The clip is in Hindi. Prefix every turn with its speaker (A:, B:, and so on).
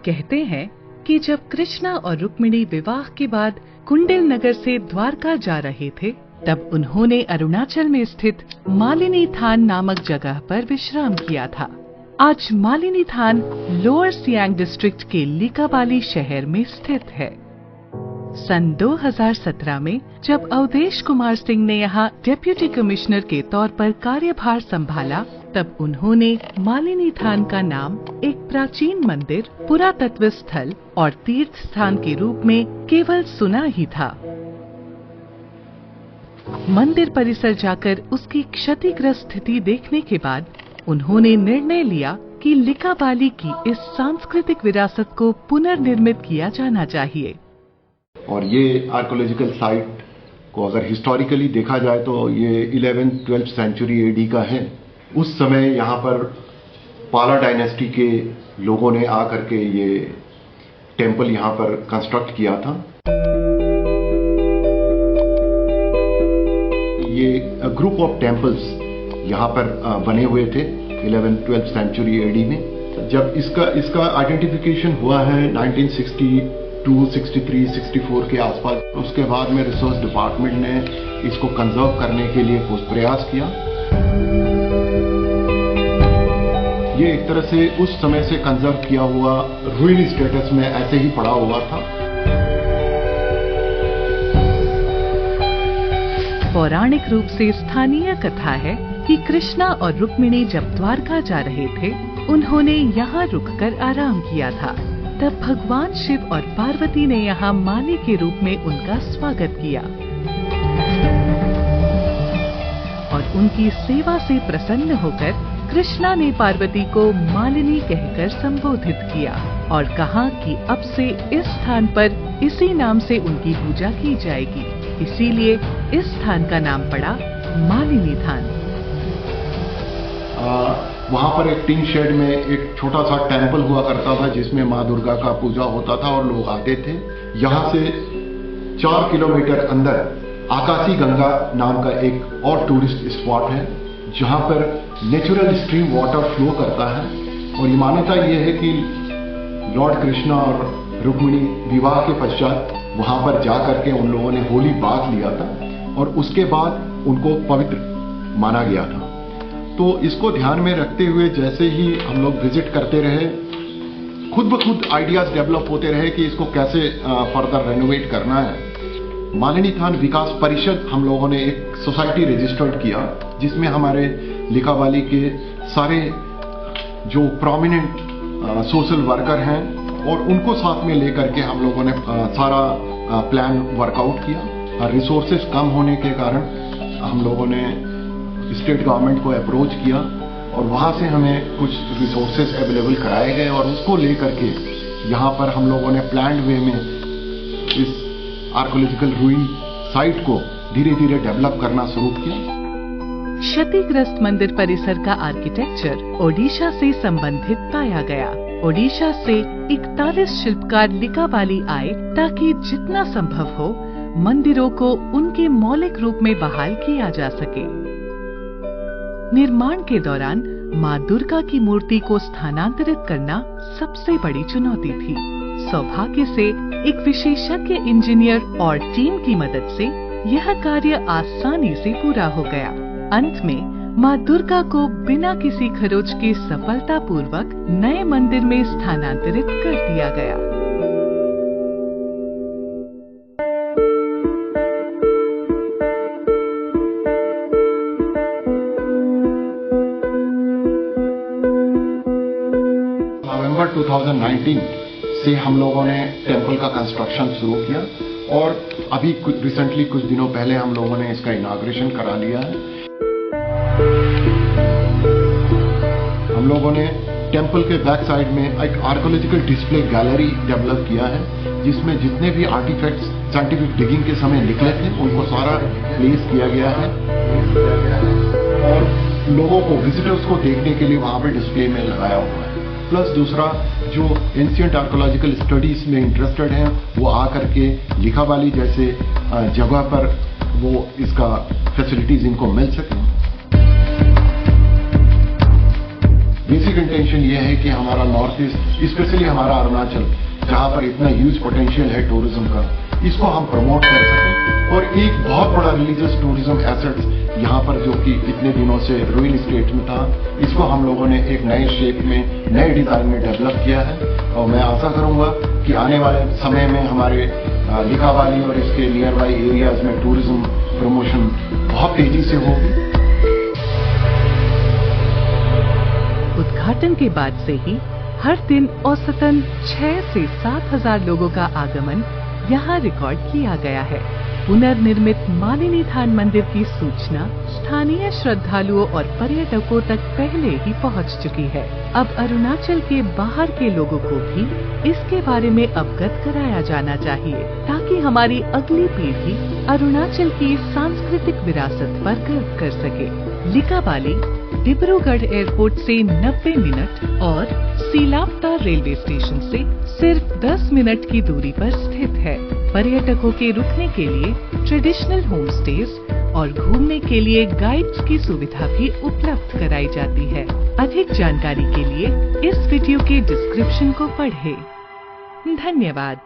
A: कहते हैं कि जब कृष्णा और रुक्मिणी विवाह के बाद कुंडिल नगर से द्वारका जा रहे थे, तब उन्होंने अरुणाचल में स्थित मालिनी थान नामक जगह पर विश्राम किया था। आज मालिनी थान लोअर सियांग डिस्ट्रिक्ट के लिकाबाली शहर में स्थित है। सन 2017 में जब अवधेश कुमार सिंह ने यहाँ डेप्यूटी कमिश्नर के तौर पर कार्यभार संभाला, तब उन्होंने मालिनी थान का नाम एक प्राचीन मंदिर, पुरातत्व स्थल और तीर्थ स्थान के रूप में केवल सुना ही था। मंदिर परिसर जाकर उसकी क्षतिग्रस्त स्थिति देखने के बाद उन्होंने निर्णय लिया कि लिकाबाली की इस सांस्कृतिक विरासत को पुनर्निर्मित किया जाना चाहिए।
B: और ये आर्कोलॉजिकल साइट को अगर हिस्टोरिकली देखा जाए तो ये 11th-12th सेंचुरी एडी का है। उस समय यहाँ पर पाला डायनेस्टी के लोगों ने आकर के ये टेम्पल यहाँ पर कंस्ट्रक्ट किया था। ये ग्रुप ऑफ टेम्पल्स यहाँ पर बने हुए थे 11th-12th सेंचुरी एडी में। जब इसका आइडेंटिफिकेशन हुआ है 1962, 63, 64 के आसपास, उसके बाद में रिसर्च डिपार्टमेंट ने इसको कंजर्व करने के लिए कुछ प्रयास किया। ये एक तरह से उस समय से कंजर्व किया हुआ रूइन स्टेटस में ऐसे ही पड़ा हुआ था।
A: पौराणिक रूप से स्थानीय कथा है कि कृष्णा और रुक्मिणी जब द्वारका जा रहे थे, उन्होंने यहाँ रुककर आराम किया था। तब भगवान शिव और पार्वती ने यहाँ माली के रूप में उनका स्वागत किया और उनकी सेवा से प्रसन्न होकर कृष्णा ने पार्वती को मालिनी कहकर संबोधित किया और कहा कि अब से इस स्थान पर इसी नाम से उनकी पूजा की जाएगी। इसीलिए इस स्थान का नाम पड़ा मालिनी थान।
B: वहाँ पर एक टीन शेड में एक छोटा सा टेम्पल हुआ करता था जिसमें माँ दुर्गा का पूजा होता था और लोग आते थे। यहाँ से 4 किलोमीटर अंदर आकाशी गंगा नाम का एक और टूरिस्ट स्पॉट है जहाँ पर नेचुरल स्ट्रीम वाटर फ्लो करता है। और ये मान्यता ये है कि लॉर्ड कृष्णा और रुक्मिणी विवाह के पश्चात वहाँ पर जा करके उन लोगों ने होली बाथ लिया था और उसके बाद उनको पवित्र माना गया था। तो इसको ध्यान में रखते हुए जैसे ही हम लोग विजिट करते रहे, खुद ब खुद आइडियाज डेवलप होते रहे कि इसको कैसे फर्दर रेनोवेट करना है। मालिनी थान विकास परिषद हम लोगों ने एक सोसाइटी रजिस्टर्ड किया जिसमें हमारे लिकाबाली के सारे जो प्रोमिनेंट सोशल वर्कर हैं और उनको साथ में लेकर के हम लोगों ने सारा प्लान वर्कआउट किया। रिसोर्सेज कम होने के कारण हम लोगों ने स्टेट गवर्नमेंट को अप्रोच किया और वहाँ से हमें कुछ रिसोर्सेज अवेलेबल कराए गए और उसको लेकर के यहाँ पर हम लोगों ने प्लान्ड वे में इस आर्कोलॉजिकल रूइन साइट को धीरे धीरे डेवलप करना शुरू किया।
A: क्षतिग्रस्त मंदिर परिसर का आर्किटेक्चर ओडिशा से संबंधित पाया गया। ओडिशा से 41 शिल्पकार लिकाबाली आए ताकि जितना संभव हो मंदिरों को उनके मौलिक रूप में बहाल किया जा सके। निर्माण के दौरान माँ दुर्गा की मूर्ति को स्थानांतरित करना सबसे बड़ी चुनौती थी। सौभाग्य से एक विशेषज्ञ इंजीनियर और टीम की मदद से यह कार्य आसानी से पूरा हो गया। अंत में माँ दुर्गा को बिना किसी खरोच के सफलतापूर्वक नए मंदिर में स्थानांतरित कर दिया गया।
B: नवंबर 2019 से हम लोगों ने टेम्पल का कंस्ट्रक्शन शुरू किया और अभी रिसेंटली कुछ दिनों पहले हम लोगों ने इसका इनॉग्रेशन करा लिया है। हम लोगों ने टेम्पल के बैक साइड में एक आर्कोलॉजिकल डिस्प्ले गैलरी डेवलप किया है जिसमें जितने भी आर्टिफैक्ट्स साइंटिफिक डिगिंग के समय निकले थे उनको सारा प्लेस किया गया है और लोगों को, विजिटर्स को देखने के लिए वहाँ पे डिस्प्ले में लगाया हुआ है। प्लस दूसरा, जो एंशिएंट आर्कोलॉजिकल स्टडीज में इंटरेस्टेड हैं वो आकर के लिकाबाली जैसे जगह पर वो इसका फैसिलिटीज इनको मिल सके। बेसिक इंटेंशन ये है कि हमारा नॉर्थ ईस्ट, स्पेशली हमारा अरुणाचल, जहां पर इतना ह्यूज पोटेंशियल है टूरिज्म का, इसको हम प्रमोट कर सकें। और एक बहुत बड़ा रिलीजियस टूरिज्म एसेट्स यहाँ पर जो कि इतने दिनों से रूइन स्टेट में था, इसको हम लोगों ने एक नए शेप में, नए डिजाइन में डेवलप किया है। और मैं आशा करूंगा कि आने वाले समय में हमारे लिकाबाली और इसके नियर बाई एरियाज में टूरिज्म प्रमोशन बहुत तेजी से होगी।
A: उद्घाटन के बाद से ही हर दिन औसतन 6 से 7 हजार लोगों का आगमन यहाँ रिकॉर्ड किया गया है। पुनर्निर्मित मालिनी थान मंदिर की सूचना स्थानीय श्रद्धालुओं और पर्यटकों तक पहले ही पहुँच चुकी है। अब अरुणाचल के बाहर के लोगों को भी इसके बारे में अवगत कराया जाना चाहिए, ताकि हमारी अगली पीढ़ी अरुणाचल की सांस्कृतिक विरासत पर गर्व कर सके। लिकाबाली डिब्रूगढ़ एयरपोर्ट से 90 मिनट और सीलापता रेलवे स्टेशन से सिर्फ 10 मिनट की दूरी पर स्थित है। पर्यटकों के रुकने के लिए ट्रेडिशनल होम स्टेज और घूमने के लिए गाइड्स की सुविधा भी उपलब्ध कराई जाती है। अधिक जानकारी के लिए इस वीडियो के डिस्क्रिप्शन को पढ़ें। धन्यवाद।